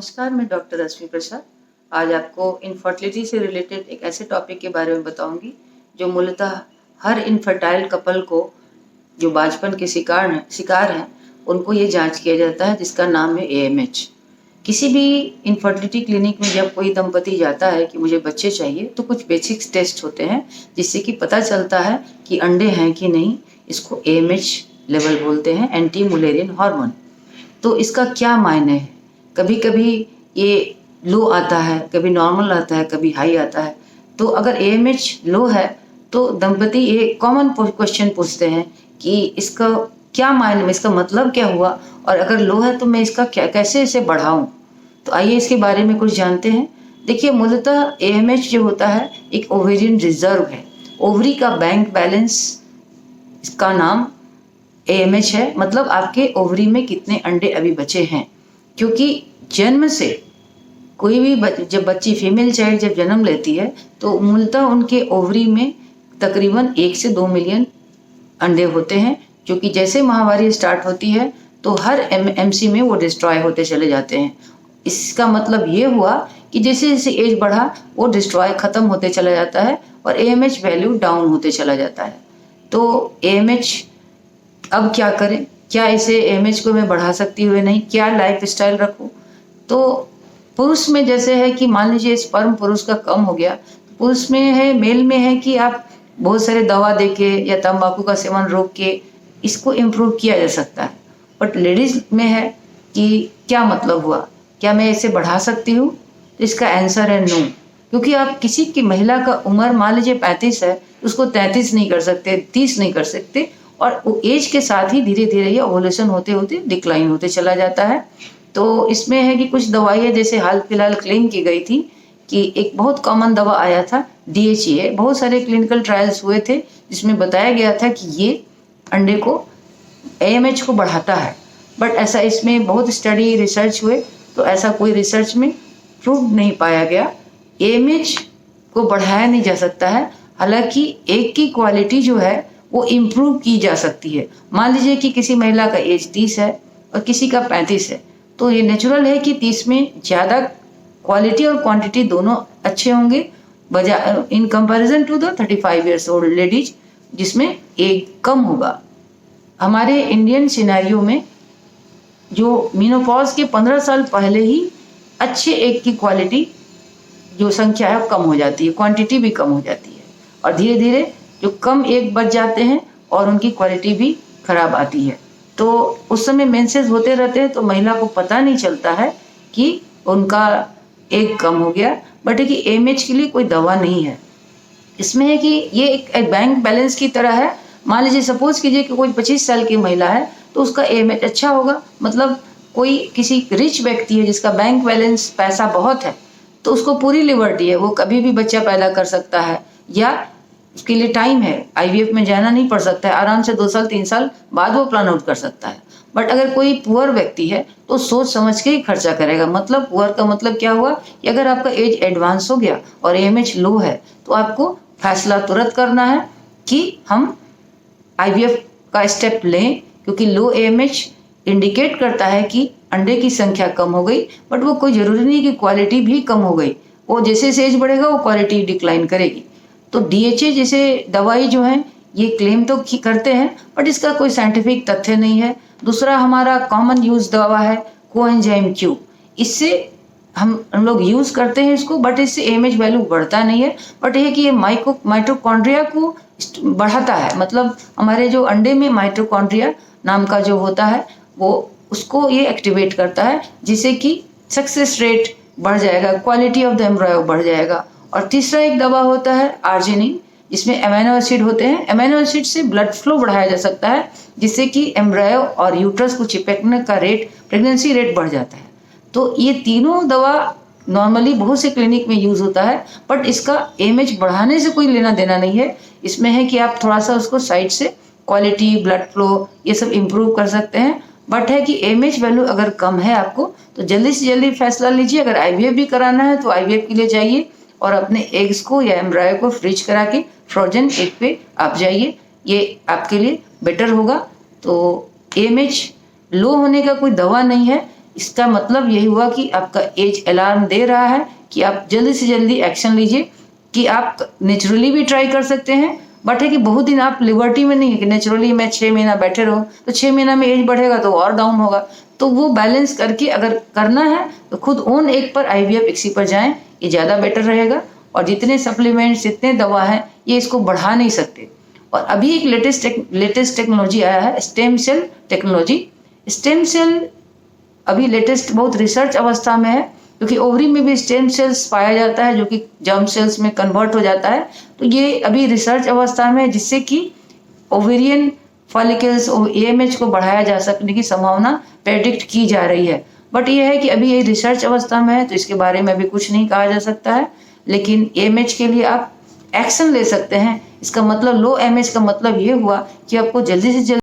नमस्कार, मैं डॉक्टर रश्मि प्रसाद। आज आपको इनफर्टिलिटी से रिलेटेड एक ऐसे टॉपिक के बारे में बताऊंगी जो मूलतः हर इनफर्टाइल कपल को जो बाजपन के शिकार हैं उनको ये जांच किया जाता है, जिसका नाम है AMH। किसी भी इनफर्टिलिटी क्लिनिक में जब कोई दंपति जाता है कि मुझे बच्चे चाहिए, तो कुछ बेसिक्स टेस्ट होते हैं जिससे कि पता चलता है कि अंडे हैं कि नहीं। इसको AMH लेवल बोलते हैं, एंटी मुलेरियन हार्मोन। तो इसका क्या मायने है? कभी कभी ये लो आता है, कभी नॉर्मल आता है, कभी हाई आता है। तो अगर AMH लो है तो दंपति ये कॉमन क्वेश्चन पूछते हैं कि इसका क्या मायने में, इसका मतलब क्या हुआ, और अगर लो है तो मैं इसका क्या कैसे इसे बढ़ाऊं। तो आइए इसके बारे में कुछ जानते हैं। देखिए, मूलतः AMH जो होता है एक ओवेरियन रिजर्व है, ओवरी का बैंक बैलेंस। इसका नाम AMH है, मतलब आपके ओवरी में कितने अंडे अभी बचे हैं। क्योंकि जन्म से कोई भी जब बच्ची फीमेल चाइल्ड जब जन्म लेती है तो मूलतः उनके ओवरी में तकरीबन 1 से 2 मिलियन अंडे होते हैं, जो कि जैसे माहवारी स्टार्ट होती है तो हर MC में वो डिस्ट्रॉय होते चले जाते हैं। इसका मतलब ये हुआ कि जैसे जैसे एज बढ़ा वो डिस्ट्रॉय खत्म होते चला जाता है और AMH वैल्यू डाउन होते चला जाता है। तो AMH अब क्या करें? क्या इसे AMH को मैं बढ़ा सकती हूँ नहीं? क्या लाइफ स्टाइल रखूँ? तो पुरुष में जैसे है कि मान लीजिए स्पर्म पुरुष का कम हो गया, पुरुष में है, मेल में है कि आप बहुत सारे दवा देके या तंबाकू का सेवन रोक के इसको इम्प्रूव किया जा सकता है। बट लेडीज में है कि क्या मतलब हुआ, क्या मैं इसे बढ़ा सकती हूँ? तो इसका आंसर है नो। क्योंकि आप किसी की महिला का उम्र मान लीजिए 35 है, उसको 33 नहीं कर सकते, 30 नहीं कर सकते, और वो एज के साथ ही धीरे धीरे ये ओवुलेशन होते होते डिक्लाइन होते चला जाता है। तो इसमें है कि कुछ दवाइयाँ जैसे हाल फिलहाल क्लेम की गई थी कि एक बहुत कॉमन दवा आया था DHEA। बहुत सारे क्लिनिकल ट्रायल्स हुए थे जिसमें बताया गया था कि ये अंडे को AMH को बढ़ाता है। बट ऐसा इसमें बहुत स्टडी रिसर्च हुए तो ऐसा कोई रिसर्च में प्रूव नहीं पाया गया। AMH को बढ़ाया नहीं जा सकता है, हालांकि एक की क्वालिटी जो है वो इम्प्रूव की जा सकती है। मान लीजिए कि किसी महिला का एज 30 है और किसी का 35 है, तो ये नेचुरल है कि 30 में ज़्यादा क्वालिटी और क्वांटिटी दोनों अच्छे होंगे बजाय in comparison to the 35 years old ladies जिसमें एज कम होगा। हमारे इंडियन सिनेरियो में जो मीनोपॉज के 15 साल पहले ही अच्छे एग की क्वालिटी जो संख्या है कम हो जाती है, क्वांटिटी भी कम हो जाती है, और धीरे धीरे जो कम एग बच जाते हैं और उनकी क्वालिटी भी खराब आती है। तो उस समय मेंसेस होते रहते हैं तो महिला को पता नहीं चलता है कि उनका एग कम हो गया। बट है कि AMH के लिए कोई दवा नहीं है। इसमें है कि ये एक बैंक बैलेंस की तरह है। मान लीजिए सपोज कीजिए कि कोई 25 साल की महिला है तो उसका AMH अच्छा होगा, मतलब कोई किसी रिच व्यक्ति है जिसका बैंक बैलेंस पैसा बहुत है तो उसको पूरी लिबर्टी है, वो कभी भी बच्चा पैदा कर सकता है, या उसके लिए टाइम है, IVF में जाना नहीं पड़ सकता है, आराम से 2 साल 3 साल बाद वो प्लान आउट कर सकता है। बट अगर कोई पुअर व्यक्ति है तो सोच समझ के ही खर्चा करेगा। मतलब पुअर का मतलब क्या हुआ कि अगर आपका एज एडवांस हो गया और AMH लो है तो आपको फैसला तुरंत करना है कि हम IVF का स्टेप लें, क्योंकि लो AMH इंडिकेट करता है कि अंडे की संख्या कम हो गई, बट वो कोई ज़रूरी नहीं कि क्वालिटी भी कम हो गई। वो जैसे जैसे एज बढ़ेगा वो क्वालिटी डिक्लाइन करेगी। तो DHA जैसे दवाई जो है ये क्लेम तो करते हैं बट इसका कोई साइंटिफिक तथ्य नहीं है। दूसरा हमारा कॉमन यूज दवा है कोएंजाइम Q। इससे हम लोग यूज़ करते हैं इसको, बट इससे AMH वैल्यू बढ़ता नहीं है। बट ये कि ये माइटोकॉन्ड्रिया को बढ़ाता है, मतलब हमारे जो अंडे में माइटोकॉन्ड्रिया नाम का जो होता है वो उसको ये एक्टिवेट करता है, जिससे कि सक्सेस रेट बढ़ जाएगा, क्वालिटी ऑफ द एम्ब्रायो बढ़ जाएगा। और तीसरा एक दवा होता है आर्जिनिन, जिसमें अमीनो एसिड होते हैं। अमीनो एसिड से ब्लड फ्लो बढ़ाया जा सकता है, जिससे कि एम्ब्रायो और यूट्रस को चिपकने का रेट, प्रेगनेंसी रेट बढ़ जाता है। तो ये तीनों दवा नॉर्मली बहुत से क्लिनिक में यूज़ होता है, बट इसका AMH बढ़ाने से कोई लेना देना नहीं है। इसमें है कि आप थोड़ा सा उसको साइड से क्वालिटी, ब्लड फ्लो ये सब इम्प्रूव कर सकते हैं। बट है कि AMH वैल्यू अगर कम है आपको तो जल्दी से जल्दी फैसला लीजिए। अगर IVF भी कराना है तो IVF के लिए जाइए और अपने एग्स को या एम्ब्रायो को फ्रीज करा के फ्रोजन एग पे आप जाइए, ये आपके लिए बेटर होगा। तो AMH लो होने का कोई दवा नहीं है, इसका मतलब यही हुआ कि आपका एज अलार्म दे रहा है कि आप जल्दी से जल्दी एक्शन लीजिए, कि आप नेचुरली भी ट्राई कर सकते हैं, बट है कि बहुत दिन आप लिबर्टी में नहीं है कि नेचुरली मैं 6 महीना बैठे रहूं, तो 6 महीना में एज बढ़ेगा तो और डाउन होगा। तो वो बैलेंस करके अगर करना है तो खुद ओन एक पर IVF इक्सी पर जाएं, ये ज़्यादा बेटर रहेगा। और जितने सप्लीमेंट्स जितने दवा हैं ये इसको बढ़ा नहीं सकते। और अभी एक लेटेस्ट टेक्नोलॉजी आया है, stem cell technology. Stem cell अभी लेटेस्ट बहुत रिसर्च अवस्था में है, क्योंकि ओवरी में भी स्टेम सेल्स पाया जाता है जो कि जर्म सेल्स में कन्वर्ट हो जाता है। तो ये अभी रिसर्च अवस्था में है, जिससे कि ओवेरियन फॉलिकल्स और AMH को बढ़ाया जा सकने की संभावना प्रेडिक्ट की जा रही है। बट ये है कि अभी ये रिसर्च अवस्था में है, तो इसके बारे में अभी कुछ नहीं कहा जा सकता है। लेकिन AMH के लिए आप एक्शन ले सकते हैं। इसका मतलब लो MH का मतलब ये हुआ कि आपको जल्दी से जल्दी